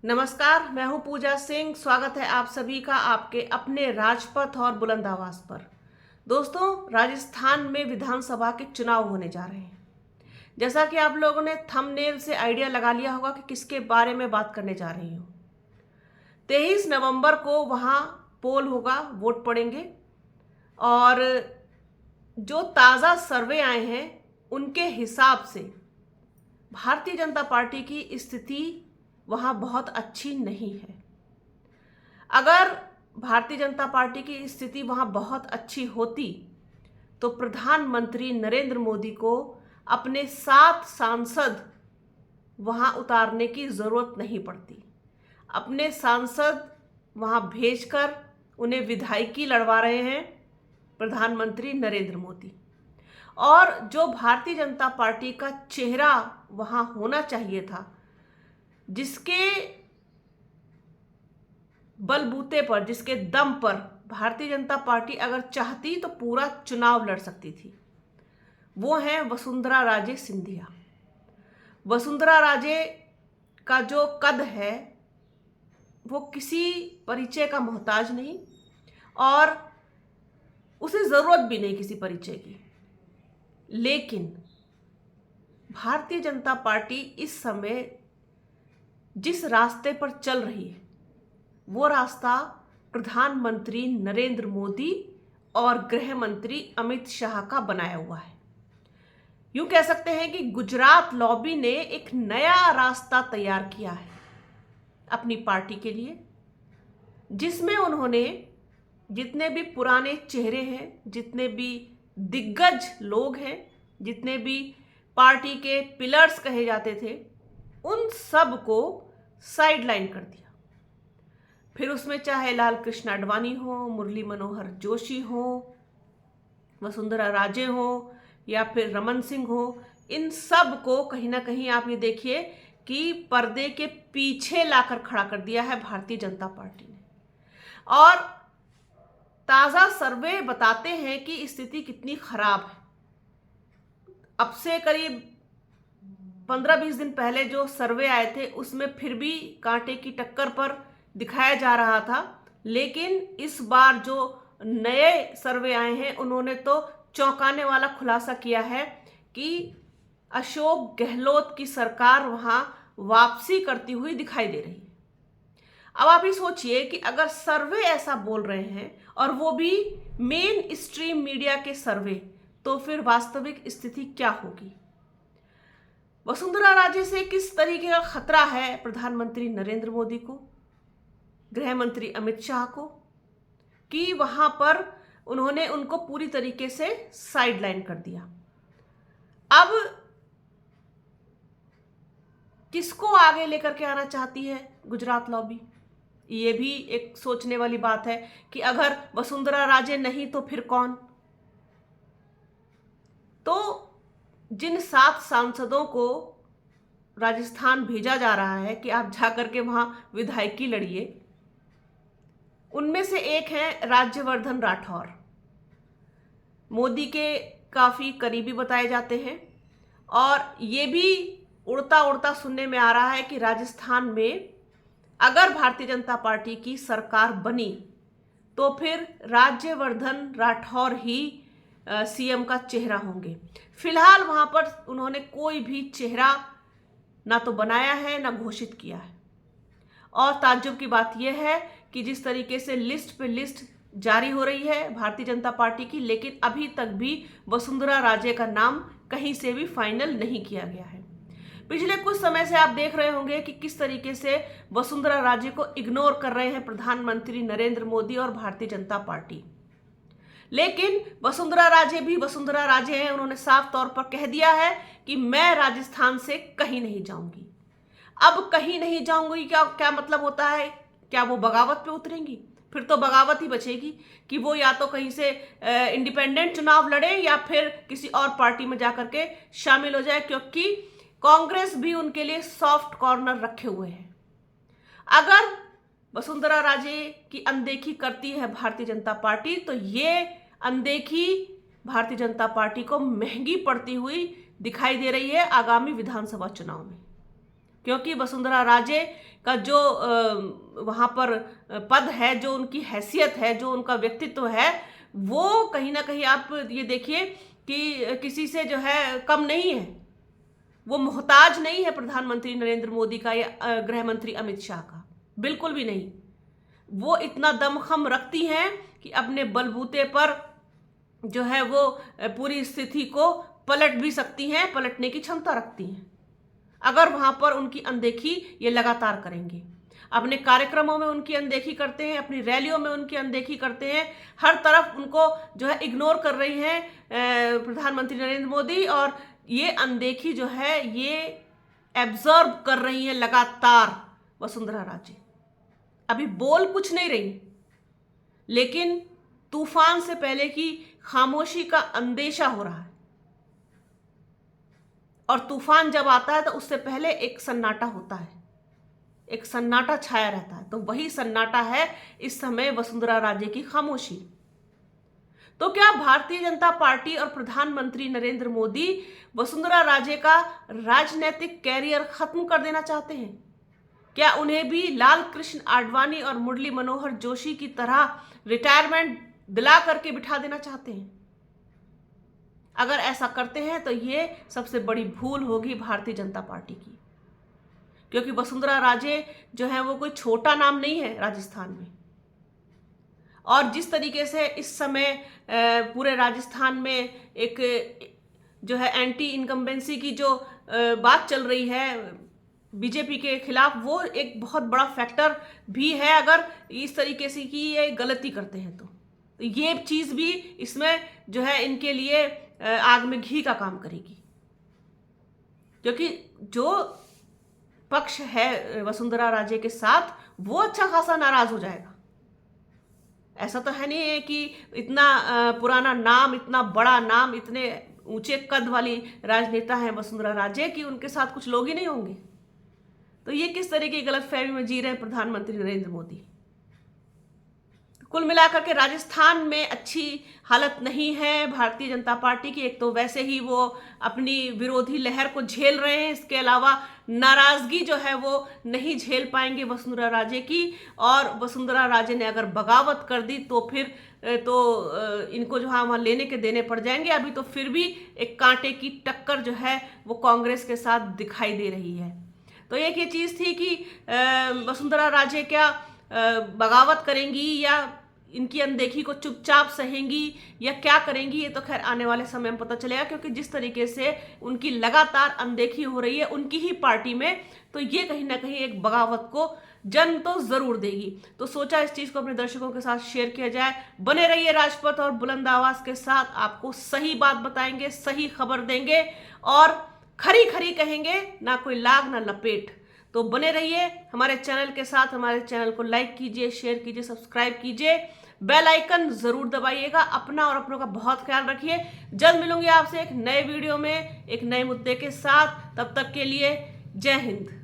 नमस्कार, मैं हूं पूजा सिंह। स्वागत है आप सभी का आपके अपने राजपथ और बुलंद आवाज पर। दोस्तों, राजस्थान में विधानसभा के चुनाव होने जा रहे हैं। जैसा कि आप लोगों ने थंबनेल से आइडिया लगा लिया होगा कि किसके बारे में बात करने जा रही हूं। 23 नवंबर को वहां पोल होगा, वोट पड़ेंगे और जो ताज़ा सर्वे आए हैं उनके हिसाब से भारतीय जनता पार्टी की स्थिति वहां बहुत अच्छी नहीं है। अगर भारतीय जनता पार्टी की स्थिति वहां बहुत अच्छी होती तो प्रधानमंत्री नरेंद्र मोदी को अपने 7 सांसद वहां उतारने की जरूरत नहीं पड़ती। अपने सांसद वहां भेजकर उन्हें विधायकी लड़वा रहे हैं प्रधानमंत्री नरेंद्र मोदी। और जो भारतीय जनता पार्टी का चेहरा वहां होना चाहिए था, जिसके बलबूते पर, जिसके दम पर भारतीय जनता पार्टी अगर चाहती तो पूरा चुनाव लड़ सकती थी, वो है वसुंधरा राजे सिंधिया। वसुंधरा राजे का जो कद है वो किसी परिचय का मोहताज नहीं और उसे जरूरत भी नहीं किसी परिचय की। लेकिन भारतीय जनता पार्टी इस समय जिस रास्ते पर चल रही है वो रास्ता प्रधानमंत्री नरेंद्र मोदी और गृह मंत्री अमित शाह का बनाया हुआ है। यूं कह सकते हैं कि गुजरात लॉबी ने एक नया रास्ता तैयार किया है अपनी पार्टी के लिए, जिसमें उन्होंने जितने भी पुराने चेहरे हैं, जितने भी दिग्गज लोग हैं, जितने भी पार्टी के पिलर्स कहे जाते थे, उन सब को साइडलाइन कर दिया। फिर उसमें चाहे लाल कृष्ण आडवाणी हो, मुरली मनोहर जोशी हो, वसुंधरा राजे हो या फिर रमन सिंह हो, इन सब को कहीं ना कहीं आप ये देखिए कि पर्दे के पीछे लाकर खड़ा कर दिया है भारतीय जनता पार्टी ने। और ताजा सर्वे बताते हैं कि स्थिति कितनी खराब है। अब से करीब 15-20 दिन पहले जो सर्वे आए थे उसमें फिर भी कांटे की टक्कर पर दिखाया जा रहा था, लेकिन इस बार जो नए सर्वे आए हैं उन्होंने तो चौंकाने वाला खुलासा किया है कि अशोक गहलोत की सरकार वहां वापसी करती हुई दिखाई दे रही है। अब आप ही सोचिए कि अगर सर्वे ऐसा बोल रहे हैं और वो भी मेन स्ट्रीम मीडिया के सर्वे, तो फिर वास्तविक स्थिति क्या होगी। वसुंधरा राजे से किस तरीके का खतरा है प्रधानमंत्री नरेंद्र मोदी को, गृह मंत्री अमित शाह को, कि वहां पर उन्होंने उनको पूरी तरीके से साइडलाइन कर दिया। अब किसको आगे लेकर के आना चाहती है गुजरात लॉबी, ये भी एक सोचने वाली बात है कि अगर वसुंधरा राजे नहीं तो फिर कौन। तो जिन 7 सांसदों को राजस्थान भेजा जा रहा है कि आप जाकर के वहां विधायकी लड़िए, उनमें से एक है राज्यवर्धन राठौर। मोदी के काफी करीबी बताए जाते हैं और ये भी उड़ता उड़ता सुनने में आ रहा है कि राजस्थान में अगर भारतीय जनता पार्टी की सरकार बनी तो फिर राज्यवर्धन राठौर ही सीएम का चेहरा होंगे। फिलहाल वहां पर उन्होंने कोई भी चेहरा ना तो बनाया है ना घोषित किया है। और ताज्जुब की बात यह है कि जिस तरीके से लिस्ट पे लिस्ट जारी हो रही है भारतीय जनता पार्टी की, लेकिन अभी तक भी वसुंधरा राजे का नाम कहीं से भी फाइनल नहीं किया गया है। पिछले कुछ समय से आप देख रहे होंगे कि किस तरीके से वसुंधरा राजे को इग्नोर कर रहे हैं प्रधानमंत्री नरेंद्र मोदी और भारतीय जनता पार्टी। लेकिन वसुंधरा राजे भी वसुंधरा राजे हैं। उन्होंने साफ तौर पर कह दिया है कि मैं राजस्थान से कहीं नहीं जाऊंगी। अब कहीं नहीं जाऊंगी क्या क्या मतलब होता है? क्या वो बगावत पे उतरेंगी? फिर तो बगावत ही बचेगी कि वो या तो कहीं से इंडिपेंडेंट चुनाव लड़े या फिर किसी और पार्टी में जाकर के शामिल हो जाए, क्योंकि कांग्रेस भी उनके लिए सॉफ्ट कॉर्नर रखे हुए हैं। अगर वसुंधरा राजे की अनदेखी करती है भारतीय जनता पार्टी तो ये अनदेखी भारतीय जनता पार्टी को महंगी पड़ती हुई दिखाई दे रही है आगामी विधानसभा चुनाव में। क्योंकि वसुंधरा राजे का जो वहाँ पर पद है, जो उनकी हैसियत है, जो उनका व्यक्तित्व है, वो कहीं ना कहीं आप ये देखिए कि किसी से जो है कम नहीं है। वो मोहताज नहीं है प्रधानमंत्री नरेंद्र मोदी का या गृह मंत्री अमित शाह का, बिल्कुल भी नहीं। वो इतना दमखम रखती हैं कि अपने बलबूते पर जो है वो पूरी स्थिति को पलट भी सकती हैं, पलटने की क्षमता रखती हैं अगर वहां पर उनकी अनदेखी ये लगातार करेंगे। अपने कार्यक्रमों में उनकी अनदेखी करते हैं, अपनी रैलियों में उनकी अनदेखी करते हैं, हर तरफ उनको जो है इग्नोर कर रही हैं प्रधानमंत्री नरेंद्र मोदी, और ये अनदेखी जो है ये एब्जॉर्ब कर रही है लगातार वसुंधरा राजे। अभी बोल कुछ नहीं रही, लेकिन तूफान से पहले की खामोशी का अंदेशा हो रहा है, और तूफान जब आता है तो उससे पहले एक सन्नाटा होता है, एक सन्नाटा छाया रहता है। तो वही सन्नाटा है इस समय वसुंधरा राजे की खामोशी। तो क्या भारतीय जनता पार्टी और प्रधानमंत्री नरेंद्र मोदी वसुंधरा राजे का राजनीतिक कैरियर खत्म कर देना चाहते हैं? क्या उन्हें भी लाल कृष्ण आडवाणी और मुरली मनोहर जोशी की तरह रिटायरमेंट दिला करके बिठा देना चाहते हैं? अगर ऐसा करते हैं तो ये सबसे बड़ी भूल होगी भारतीय जनता पार्टी की, क्योंकि वसुंधरा राजे जो है वो कोई छोटा नाम नहीं है राजस्थान में। और जिस तरीके से इस समय पूरे राजस्थान में एक जो है एंटी इनकम्बेंसी की जो बात चल रही है बीजेपी के खिलाफ, वो एक बहुत बड़ा फैक्टर भी है अगर इस तरीके से की ये गलती करते हैं तो ये चीज़ भी इसमें जो है इनके लिए आग में घी का काम करेगी, क्योंकि जो पक्ष है वसुंधरा राजे के साथ वो अच्छा खासा नाराज हो जाएगा। ऐसा तो है नहीं है कि इतना पुराना नाम, इतना बड़ा नाम, इतने ऊंचे कद वाली राजनेता हैं वसुंधरा राजे कि उनके साथ कुछ लोग ही नहीं होंगे। तो ये किस तरह की गलतफहमी में जी रहे हैं प्रधानमंत्री नरेंद्र मोदी। कुल मिलाकर के राजस्थान में अच्छी हालत नहीं है भारतीय जनता पार्टी की। एक तो वैसे ही वो अपनी विरोधी लहर को झेल रहे हैं, इसके अलावा नाराजगी जो है वो नहीं झेल पाएंगे वसुंधरा राजे की, और वसुंधरा राजे ने अगर बगावत कर दी तो फिर इनको जो है वहाँ लेने के देने पड़ जाएंगे। अभी तो फिर भी एक कांटे की टक्कर जो है वो कांग्रेस के साथ दिखाई दे रही है। तो एक ये चीज़ थी कि वसुंधरा राजे क्या बगावत करेंगी या इनकी अनदेखी को चुपचाप सहेंगी या क्या करेंगी, ये तो खैर आने वाले समय में पता चलेगा, क्योंकि जिस तरीके से उनकी लगातार अनदेखी हो रही है उनकी ही पार्टी में, तो ये कहीं ना कहीं एक बगावत को जन्म तो जरूर देगी। तो सोचा इस चीज़ को अपने दर्शकों के साथ शेयर किया जाए। बने रहिए राजपथ और बुलंद आवाज के साथ, आपको सही बात बताएंगे, सही खबर देंगे और खरी खरी कहेंगे, ना कोई लाग ना लपेट। तो बने रहिए हमारे चैनल के साथ। हमारे चैनल को लाइक कीजिए, शेयर कीजिए, सब्सक्राइब कीजिए, बेल आइकन जरूर दबाइएगा। अपना और अपनों का बहुत ख्याल रखिए। जल्द मिलूंगी आपसे एक नए वीडियो में एक नए मुद्दे के साथ। तब तक के लिए जय हिंद।